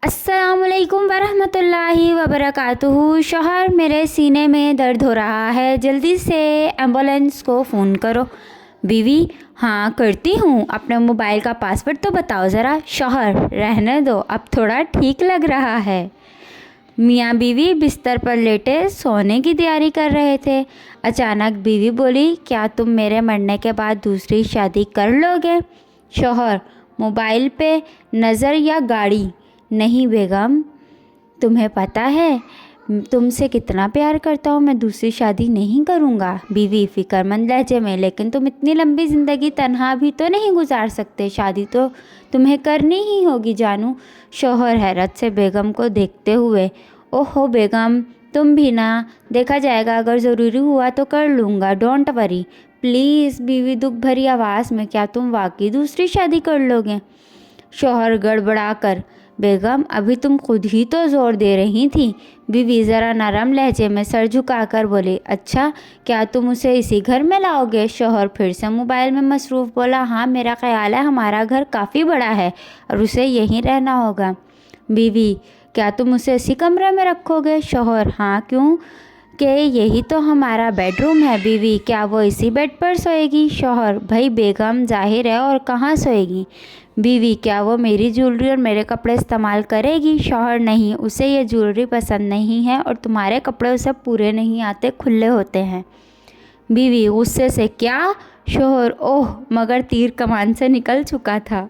अस्सलाम वालेकुम वरहमतुल्लाहि वबरकातुहू। शौहर, मेरे सीने में दर्द हो रहा है, जल्दी से एम्बुलेंस को फ़ोन करो। बीवी: हाँ करती हूँ, अपने मोबाइल का पासवर्ड तो बताओ ज़रा। शौहर: रहने दो, अब थोड़ा ठीक लग रहा है। मियाँ बीवी बिस्तर पर लेटे सोने की तैयारी कर रहे थे। अचानक बीवी बोली: क्या तुम मेरे मरने के बाद दूसरी शादी कर लोगे? शौहर: मोबाइल पे नज़र या गाड़ी? नहीं बेगम, तुम्हें पता है तुमसे कितना प्यार करता हूँ, मैं दूसरी शादी नहीं करूँगा। बीवी फ़िक्रमंद लहजे में: लेकिन तुम इतनी लंबी ज़िंदगी तन्हा भी तो नहीं गुजार सकते, शादी तो तुम्हें करनी ही होगी जानू। शौहर हैरत से बेगम को देखते हुए: ओहो बेगम, तुम भी ना, देखा जाएगा, अगर ज़रूरी हुआ तो कर लूँगा, डोंट वरी प्लीज़। बीवी दुख भरी आवाज़ में: क्या तुम वाकई दूसरी शादी कर लोगे? शौहर गड़बड़ा कर: बेगम, अभी तुम खुद ही तो ज़ोर दे रही थी। बीवी ज़रा नरम लहजे में सर झुकाकर बोली: अच्छा, क्या तुम उसे इसी घर में लाओगे? शौहर फिर से मोबाइल में मसरूफ़ बोला: हाँ, मेरा ख्याल है हमारा घर काफ़ी बड़ा है और उसे यहीं रहना होगा। बीवी: क्या तुम उसे इसी कमरे में रखोगे? शौहर: हाँ, क्यों कि यही तो हमारा बेडरूम है। बीवी: क्या वो इसी बेड पर सोएगी? शौहर: भाई बेगम, जाहिर है, और कहाँ सोएगी? बीवी: क्या वो मेरी ज्वेलरी और मेरे कपड़े इस्तेमाल करेगी? शौहर: नहीं, उसे ये ज्वेलरी पसंद नहीं है और तुम्हारे कपड़े उसे पूरे नहीं आते, खुले होते हैं। बीवी गुस्से से: क्या? शौहर: ओह, मगर तीर कमान से निकल चुका था।